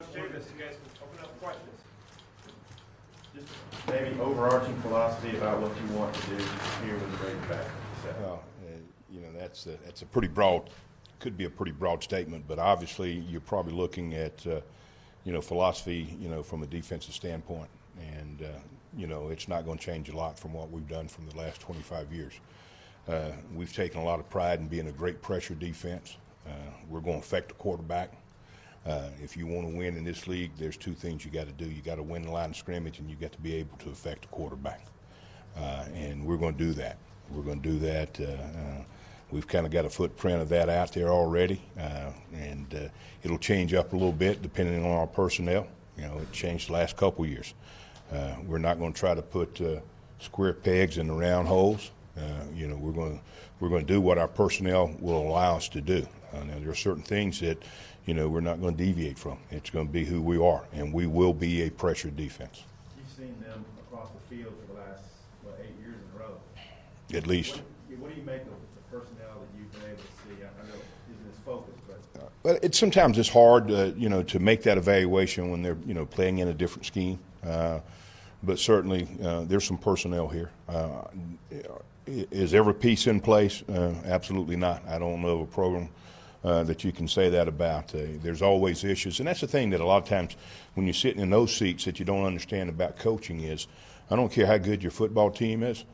Chavis, you guys can open up questions. Just maybe overarching philosophy about what you want to do here with the Razorbacks. Well, that's a pretty broad, could be a pretty broad statement, but obviously you're probably looking at, philosophy, from a defensive standpoint, and it's not going to change a lot from what we've done from the last 25 years. We've taken a lot of pride in being a great pressure defense. We're going to affect the quarterback. If you want to win in this league, there's two things you got to do. You got to win the line of scrimmage, and you got to be able to affect the quarterback. And we're going to do that. We're going to do that. We've kind of got a footprint of that out there already, and it'll change up a little bit depending on our personnel. It changed the last couple of years. We're not going to try to put square pegs in the round holes. We're going to do what our personnel will allow us to do. Now, there are certain things that we're not going to deviate from. It's going to be who we are, and we will be a pressure defense. You've seen them across the field for the last 8 years in a row. At least. What do you make of the personnel that you've been able to see? I know it isn't as focused, but well, sometimes it's hard, to make that evaluation when they're playing in a different scheme. But certainly there's some personnel here. Is every piece in place? Absolutely not. I don't know of a program that you can say that about. There's always issues, and that's the thing that a lot of times when you're sitting in those seats that you don't understand about coaching is, I don't care how good your football team is,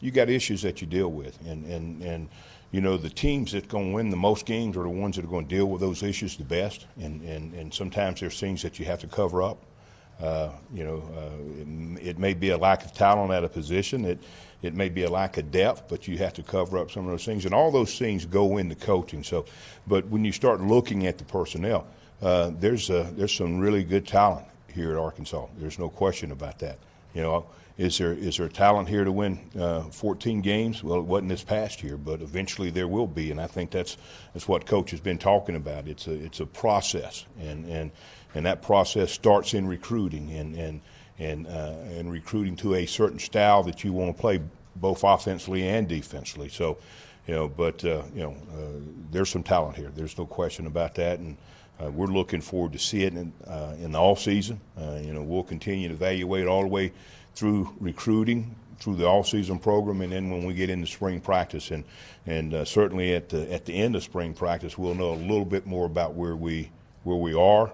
you got issues that you deal with, and the teams that going to win the most games are the ones that are going to deal with those issues the best, and sometimes there's things that you have to cover up. It may be a lack of talent at a position. It may be a lack of depth, but you have to cover up some of those things, and all those things go into coaching. So, but when you start looking at the personnel, there's some really good talent here at Arkansas. There's no question about that. Is there talent here to win 14 games? Well, it wasn't this past year, but eventually there will be, and I think that's what Coach has been talking about. It's a process, and that process starts in recruiting and recruiting to a certain style that you want to play both offensively and defensively. So, there's some talent here. There's no question about that, and we're looking forward to see it in the off season. We'll continue to evaluate all the way through recruiting, through the all-season program, and then when we get into spring practice, and certainly at the end of spring practice, we'll know a little bit more about where we are.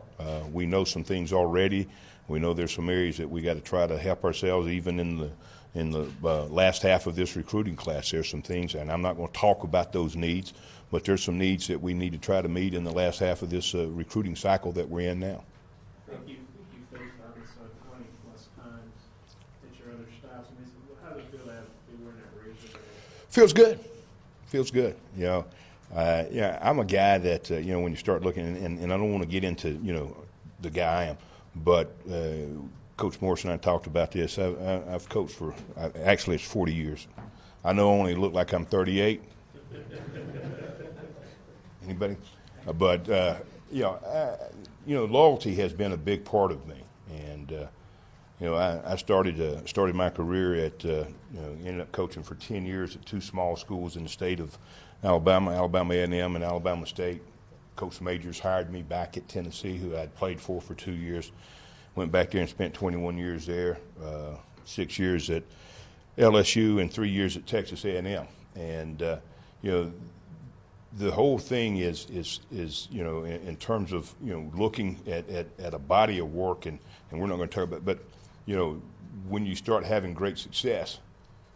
We know some things already. We know there's some areas that we got to try to help ourselves, even in the last half of this recruiting class. There's some things, and I'm not going to talk about those needs, but there's some needs that we need to try to meet in the last half of this recruiting cycle that we're in now. I think you faced Arkansas 20-plus times at your other stops. How does it feel to be wearing that razor? Feels good. Feels good. I'm a guy that when you start looking, and I don't want to get into the guy I am, but Coach Morris and I talked about this. I've coached for actually it's 40 years. I know I only look like I'm 38. Anybody? But loyalty has been a big part of me, and I started my career at ended up coaching for 10 years at two small schools in the state of Alabama A&M and Alabama State. Coach Majors hired me back at Tennessee, who I'd played for 2 years. Went back there and spent 21 years there, 6 years at LSU and 3 years at Texas A&M. And the whole thing is in terms of looking at a body of work, and we're not going to talk about, but when you start having great success,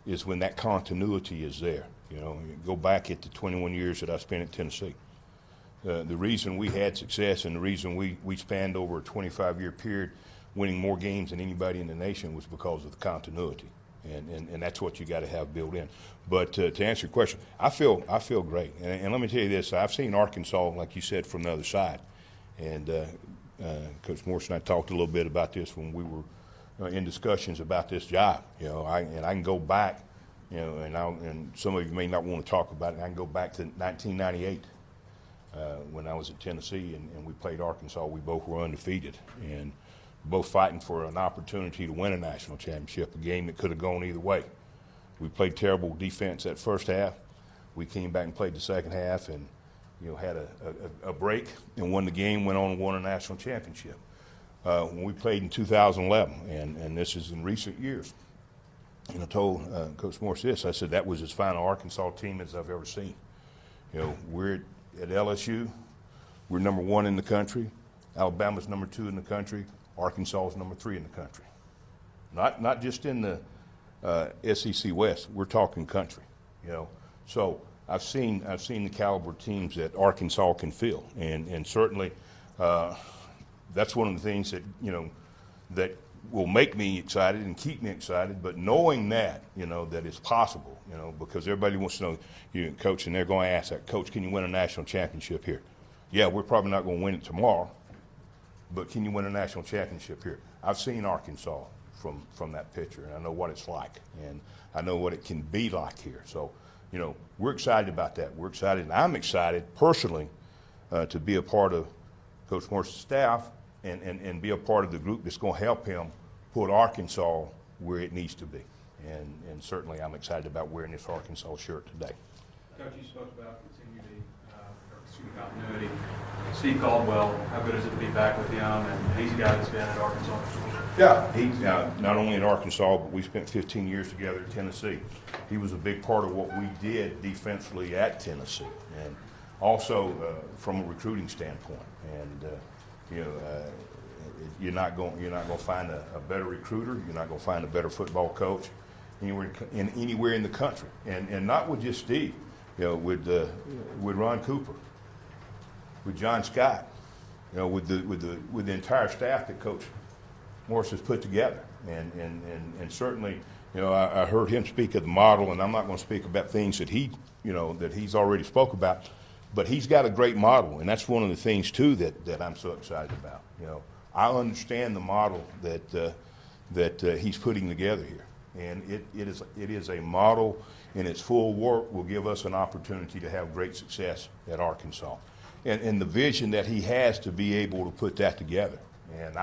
is when that continuity is there. Go back at the 21 years that I spent at Tennessee. The reason we had success and the reason we spanned over a 25-year period winning more games than anybody in the nation was because of the continuity, and that's what you got to have built in. But to answer your question, I feel great, and let me tell you this: I've seen Arkansas, like you said, from the other side, and Coach Morris and I talked a little bit about this when we were in discussions about this job. I can go back, and some of you may not want to talk about it. I can go back to 1998. When I was at Tennessee and we played Arkansas, we both were undefeated and both fighting for an opportunity to win a national championship, a game that could have gone either way. We played terrible defense that first half. We came back and played the second half and had a break and won the game, went on and won a national championship. when we played in 2011, and this is in recent years. And I told Coach Morris this. I said that was as fine an Arkansas team as I've ever seen. You know, we're at LSU. We're number 1 in the country. Alabama's number 2 in the country. Arkansas is number 3 in the country. Not just in the SEC West. We're talking country. You know, so I've seen the caliber teams that Arkansas can fill, and certainly that's one of the things that that will make me excited and keep me excited. But knowing that that it's possible, because everybody wants to know, Coach, and they're going to ask that, Coach, can you win a national championship here? Yeah, we're probably not going to win it tomorrow, but can you win a national championship here? I've seen Arkansas from that picture, and I know what it's like, and I know what it can be like here. So, we're excited about that. We're excited, and I'm excited personally to be a part of Coach Morris' staff and be a part of the group that's going to help him put Arkansas where it needs to be. And certainly I'm excited about wearing this Arkansas shirt today. Coach, you spoke about continuity. Steve Caldwell, how good is it to be back with him? And he's a guy that's been at Arkansas. Yeah, he's not only in Arkansas, but we spent 15 years together at Tennessee. He was a big part of what we did defensively at Tennessee, and also from a recruiting standpoint. And you're not going to find a better recruiter. You're not going to find a better football coach anywhere in the country. And not with just Steve. With Ron Cooper, with John Scott, with the entire staff that Coach Morris has put together, and certainly, I heard him speak of the model, and I'm not going to speak about things that he's already spoke about, but he's got a great model, and that's one of the things too that I'm so excited about. I understand the model that he's putting together here, and it is a model. And its full work will give us an opportunity to have great success at Arkansas, and the vision that he has to be able to put that together. And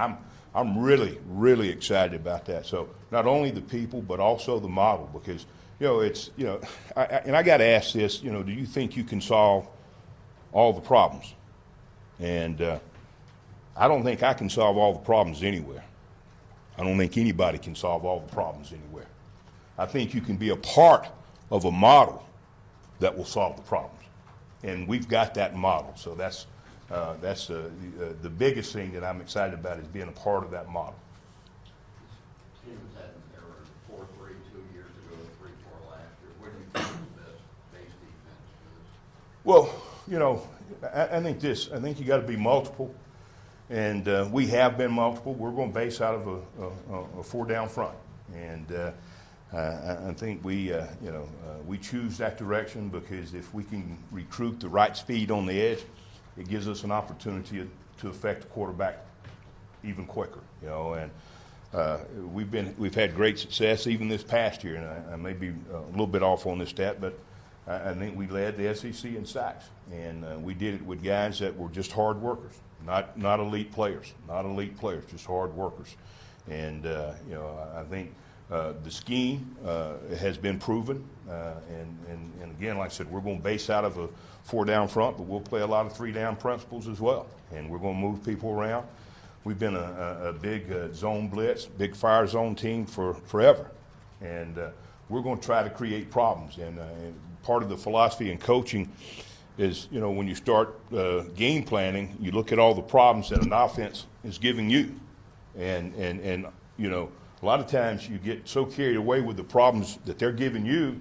I'm really excited about that. So not only the people, but also the model, because I got to ask this. Do you think you can solve all the problems? And I don't think I can solve all the problems anywhere. I don't think anybody can solve all the problems anywhere. I think you can be a part of a model that will solve the problems, and we've got that model. So that's the biggest thing that I'm excited about, is being a part of that model. Teams had an error 4-3 2 years ago, 3-4 last year. What do you think is the best base defense for this? Well, I think you got to be multiple, and we have been multiple. We're going to base out of a 4-down front, and I think we choose that direction because if we can recruit the right speed on the edge, it gives us an opportunity to affect the quarterback even quicker. And we've had great success even this past year, and I may be a little bit off on this stat, but I think we led the SEC in sacks, and we did it with guys that were just hard workers, not elite players, just hard workers, and I think. The scheme has been proven, and again, like I said, we're going to base out of a 4-down front, but we'll play a lot of 3-down principles as well, and we're going to move people around. We've been a big zone blitz, big fire zone team for forever, and we're going to try to create problems. And part of the philosophy in coaching is, when you start game planning, you look at all the problems that an offense is giving you, and a lot of times you get so carried away with the problems that they're giving you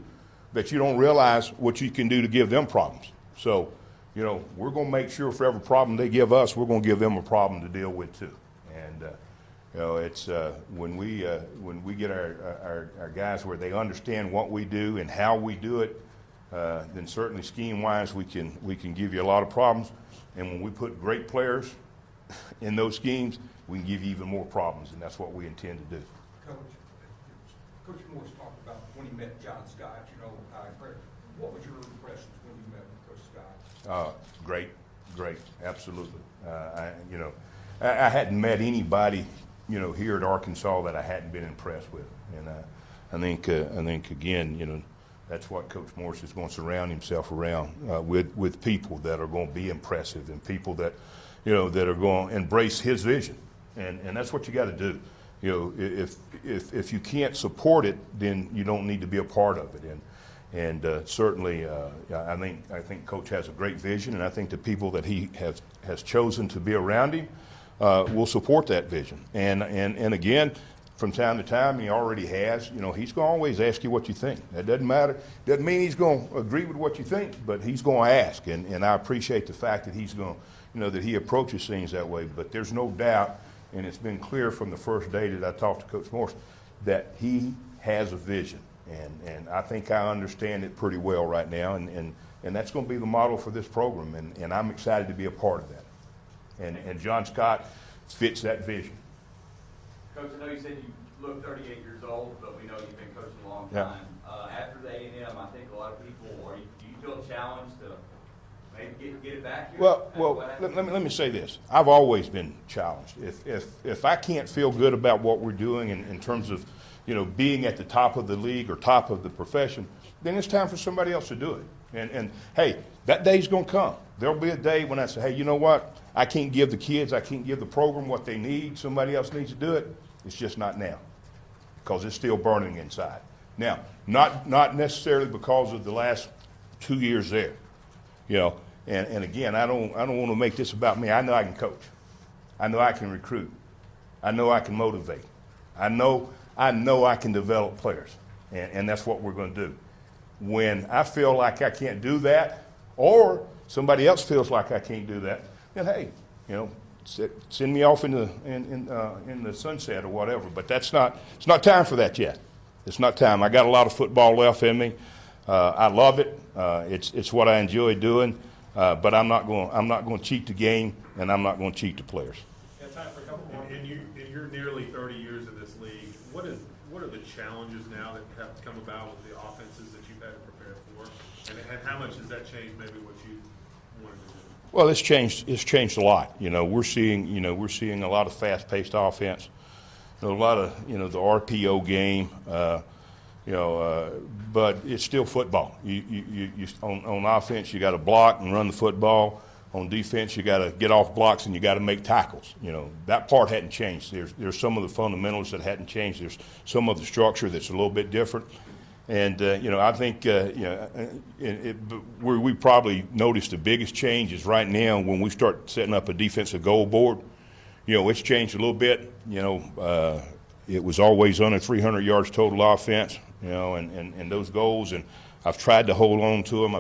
that you don't realize what you can do to give them problems. So, we're going to make sure for every problem they give us, we're going to give them a problem to deal with too. And, it's when we get our guys where they understand what we do and how we do it, then certainly scheme-wise we can give you a lot of problems. And when we put great players in those schemes, we can give you even more problems, and that's what we intend to do. Coach Morris talked about when he met John Scott, what was your impressions when you met with Coach Scott? Great, absolutely. I hadn't met anybody, here at Arkansas that I hadn't been impressed with, and I think again, that's what Coach Morris is going to surround himself around with people that are going to be impressive and people that, that are going to embrace his vision. and that's what you got to do. You know, if you can't support it, then you don't need to be a part of it. And certainly, I think Coach has a great vision, and I think the people that he has chosen to be around him will support that vision. And again, from time to time, he already has. You know, he's going to always ask you what you think. That doesn't matter. Doesn't mean he's going to agree with what you think, but he's going to ask. And I appreciate the fact that he's going to, you know, that he approaches things that way. But there's no doubt, and it's been clear from the first day that I talked to Coach Morris, that he has a vision. And I think I understand it pretty well right now. And that's going to be the model for this program. And I'm excited to be a part of that. And John Scott fits that vision. Coach, I know you said you look 38 years old, but we know you've been coaching a long Yeah. time. After the A&M, I think a lot of people, do you feel challenged to maybe get it back here? Well, let me say this. I've always been challenged. If I can't feel good about what we're doing in terms of, you know, being at the top of the league or top of the profession, then it's time for somebody else to do it. And hey, that day's going to come. There'll be a day when I say, hey, you know what? I can't give the kids, I can't give the program what they need. Somebody else needs to do it. It's just not now, because it's still burning inside. Now, not necessarily because of the last 2 years there, you know. And again, I don't want to make this about me. I know I can coach. I know I can recruit. I know I can motivate. I know I can develop players, and that's what we're going to do. When I feel like I can't do that, or somebody else feels like I can't do that, then hey, you know, send me off in the sunset or whatever. But it's not time for that yet. It's not time. I got a lot of football left in me. I love it. It's what I enjoy doing. But I'm not going to cheat the game, and I'm not going to cheat the players. Yeah, time for a couple more. In your nearly 30 years in this league, what are the challenges now that have come about with the offenses that you've had to prepare for, and how much has that changed maybe what you wanted to do? Well, it's changed a lot. You know, we're seeing a lot of fast-paced offense, a lot of, you know, the RPO game. But it's still football. You on offense, you got to block and run the football. On defense, you got to get off blocks and you got to make tackles. You know, that part hadn't changed. There's some of the fundamentals that hadn't changed. There's some of the structure that's a little bit different. And I think where we probably noticed the biggest change is right now when we start setting up a defensive goal board. You know, it's changed a little bit. You know, it was always under 300 yards total offense. You know, and those goals, and I've tried to hold on to them.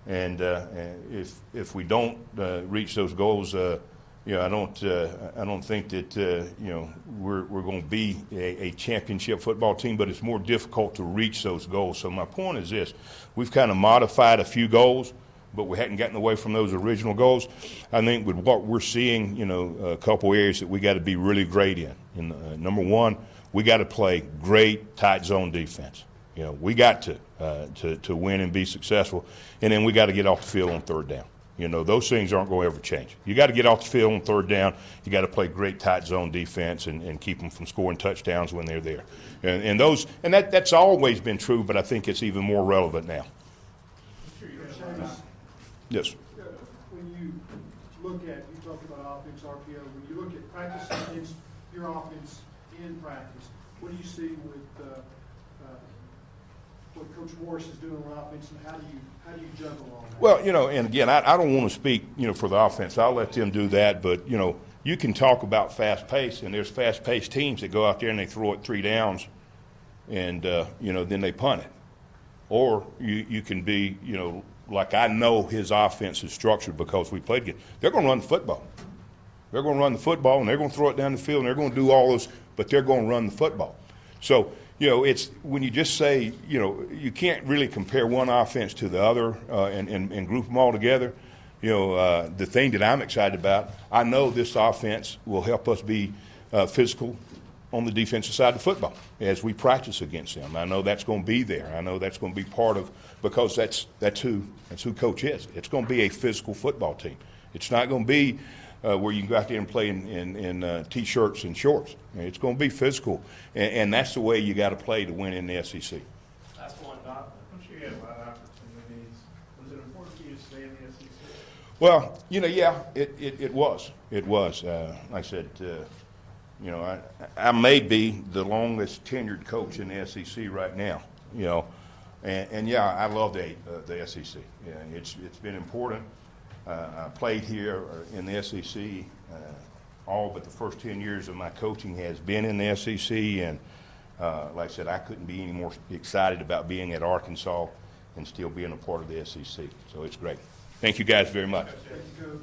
And if we don't reach those goals, I don't think that we're going to be a championship football team. But it's more difficult to reach those goals. So my point is this: we've kind of modified a few goals, but we hadn't gotten away from those original goals. I think with what we're seeing, you know, a couple areas that we got to be really great in. Number one, we got to play great tight zone defense. You know, we got to win and be successful, and then we got to get off the field on third down. You know, those things aren't going to ever change. You got to get off the field on third down. You got to play great tight zone defense and keep them from scoring touchdowns when they're there. And that's always been true, but I think it's even more relevant now. Chavis, Yes. when you look at, you talked about offense, RPO, when you look at practice against your offense in practice, what do you see with what Coach Morris is doing on offense, and how do you juggle all that? Well, you know, and again, I don't want to speak, you know, for the offense. I'll let them do that. But, you know, you can talk about fast pace, and there's fast paced teams that go out there and they throw it 3 downs, and then they punt it. Or you can be, you know, like I know his offense is structured because we played against. They're going to run the football. They're going to run the football, and they're going to throw it down the field, and they're going to do all those, but they're going to run the football. So, you know, it's when you just say, you know, you can't really compare one offense to the other and group them all together. You know, the thing that I'm excited about, I know this offense will help us be physical on the defensive side of the football as we practice against them. I know that's going to be there. I know that's going to be part of, because that's who Coach is. It's going to be a physical football team. It's not going to be where you can go out there and play in T-shirts and shorts. It's going to be physical, and that's the way you got to play to win in the SEC. Last one, Doc. I'm sure you had a lot of opportunities. Was it important for you to stay in the SEC? Well, you know, yeah, it was. It was. Like I said, you know, I may be the longest tenured coach in the SEC right now, you know. And yeah, I love the SEC. Yeah, it's been important. I played here in the SEC. All but the first 10 years of my coaching has been in the SEC. And like I said, I couldn't be any more excited about being at Arkansas and still being a part of the SEC. So it's great. Thank you guys very much. Thank you, Coach.